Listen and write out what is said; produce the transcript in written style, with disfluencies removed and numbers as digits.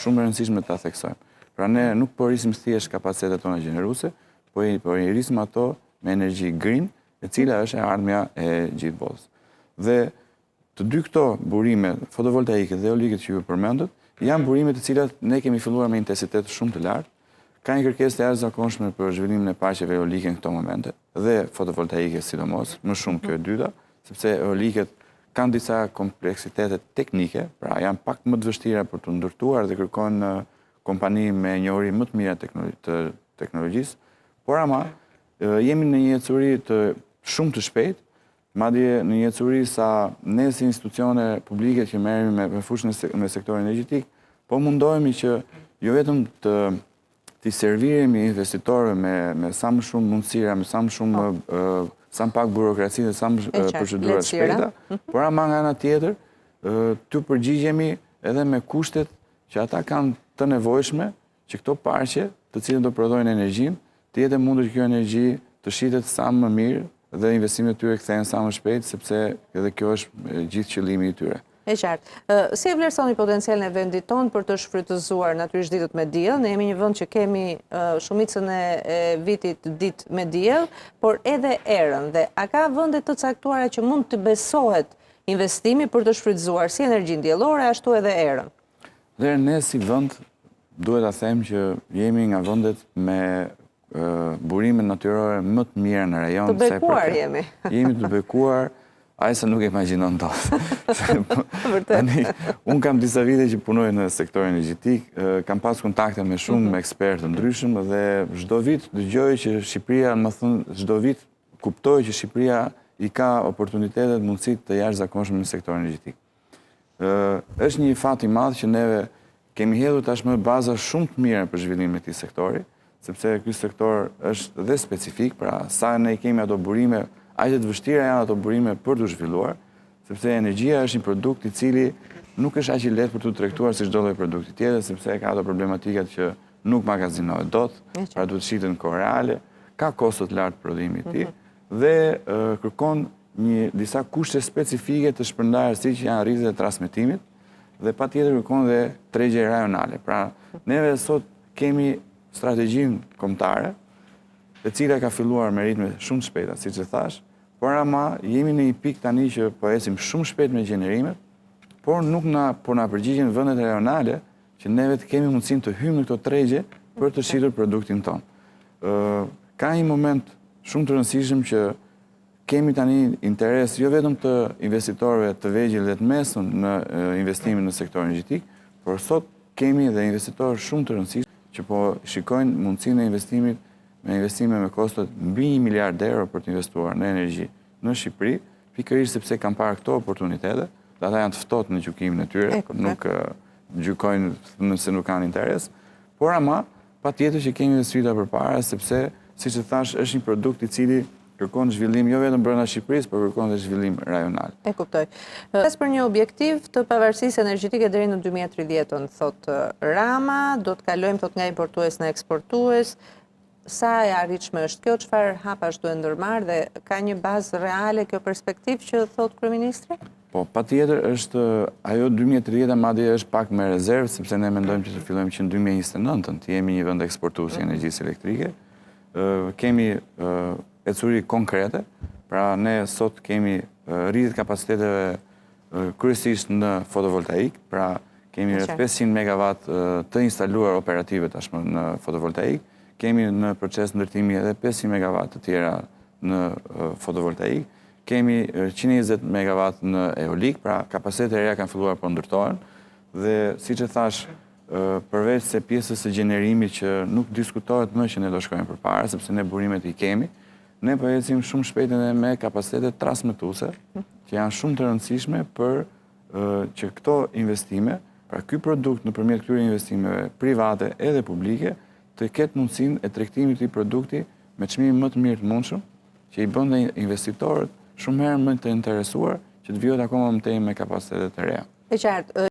shumë e rëndësishme ta theksojmë. Pra ne nuk po rrisim thjesht kapacitetet tona gjeneruese, po i rrisim ato me energji green, e cila është e ardhmja e gjithë botës. Dhe të dy këto burime, fotovoltaike dhe eolike që ju përmendët, janë burime të cilat ne kemi filluar me intensitet shumë të lartë. Ka një kërkesë të jashtëzakonshme për zhvillimin e paqeve eolike në këto momente dhe fotovoltaike sidomos, më shumë kjo e dyta, sepse eoliket kanë disa kompleksitete teknike, pra janë pak më të vështira për të ndërtuar dhe kërkojnë kompani me njohuri më të mira të teknologjisë, por ama jemi në një ecuri të shumë të shpejtë, madje në një ecuri sa ne si institucione publike që merremi me fushën me sektorin energjetik, po mundohemi që jo vetëm të serviremi investitorëve me sa më shumë mundësira, me sa më shumë sa më pak burokraci dhe sa më procedura të shpejta, por ama nga ana tjetër të përgjigjemi edhe me kushtet që ata kanë të nevojshme që këto parqe të cilët do prodhojnë energjinë, të jetë mundur që kjo energji të shitet sa më mirë dhe investimet tyre kthehen sa më shpejt, sepse edhe kjo është gjithë qëllimi i tyre. E qartë. Si e vlerësoni potencialin e vendit tonë për të shfrytëzuar natyrisht ditët me diell? Ne jemi një vend që kemi shumicën e vitit ditë me diell, por edhe erën. Dhe a ka vende të caktuara që mund të besohet investimi për të shfrytëzuar si energjinë diellore, ashtu edhe erën? Dhe ne si vend duhet ta them që jemi nga vendet me burime natyrore më të mira në rajon. Të bekuar jemi. Jemi të bekuar. Ai sa nuk e imagjinon dot. Unë kam disa vite që punoj në sektorin energjetik, kam pas kontakte me shumë ekspertë ndryshëm dhe çdo vit dëgjoj që Shqipëria, çdo vit kuptoj që Shqipëria i ka oportunitete dhe mundësi të jashtëzakonshme në sektorin energjetik. Është një fat i madh që neve kemi hedhur tashmë baza shumë të mira për zhvillimin e këtij sektori, sepse ky sektor është dhe specifik, pra sa ne kemi ato burime, aq të vështira janë ato burime për të zhvilluar, sepse energjia është një produkt i cili nuk është aq i lehtë për të tregtuar si çdo lloj produkti tjetër, sepse ka ato problematikat që nuk magazinohet dot, pra duhet shitet në kohë reale, ka kosto të lartë prodhimi i tij dhe kërkon disa kushte specifike të shpërndarë si që janë rrjetet e transmetimit dhe patjetër kërkon dhe tregje rajonale. Pra neve sot kemi strategjinë kombëtare, e cila ka filluar me ritme shumë të shpejta, siç e thash, por ama jemi në një pikë tani që po ecim shumë shpejt me gjenerimet, por nuk na përgjigjen vendet rajonale që neve të kemi mundësinë të hyjmë në këto tregje për të shitur produktin ton. Ka një moment shumë të rëndësishëm që kemi tani interes jo vetëm të investitorëve të vegjël dhe të mesëm në investimin në sektorin energjetik, por sot kemi dhe investitorë shumë të rëndësishëm që po shikojnë mundësinë e investimit me investime me kostot mbi 1 miliard euro për të investuar në energji në Shqipëri, pikërisht sepse kanë parë këto oportunitete, dhe ata janë të ftohtë në gjykimin e tyre, nuk gjykojnë nëse nuk kanë interes, por ama patjetër që kemi dhe sfida përpara, sepse siç e thash është një produkt i cili kërkon zhvillim jo vetëm brenda Shqipërisë, por kërkon dhe zhvillim rajonal. E kuptoj. Flas për një objektiv të pavarësisë energjetike deri në 2030, thot Rama, do të kalojmë thot nga importues në eksportues. Sa e arritshme është kjo, çfarë hapash duhet ndërmarrë dhe ka një bazë reale kjo perspektivë që thot kryeministri? Po, patjetër është ajo 2030 madje është pak me rezervë, sepse ne mendojmë që të fillojmë që në 2029 të jemi një vend eksportues i energjisë elektrike. Kemi ecuri konkrete, pra ne sot kemi rritje kapaciteteve kryesisht në fotovoltaik, pra kemi rreth 500 megawatt të instaluar operative tashmë në fotovoltaik. Kemi në proces ndërtimi edhe 500 megawatt të tjera në fotovoltaik. Kemi 120 megawatt në eolik, pra kapacitetet e reja kanë filluar po ndërtohen. Dhe siç e thash, përveç se pjesës së gjenerimit që nuk diskutohet më që ne do shkojmë përpara, sepse ne burimet i kemi, ne po ecim shumë shpejt edhe me kapacitete transmetuese, që janë shumë të rëndësishme për që këto investime, pra ky produkt nëpërmjet këtyre investimeve private edhe publike, të ketë mundësinë e tregtimit të produkti me çmimin më të mirë të mundshëm, që i bën dhe investitorët shumë herë më të interesuar që të vijojnë akoma më tej me kapacitete të reja. E qartë.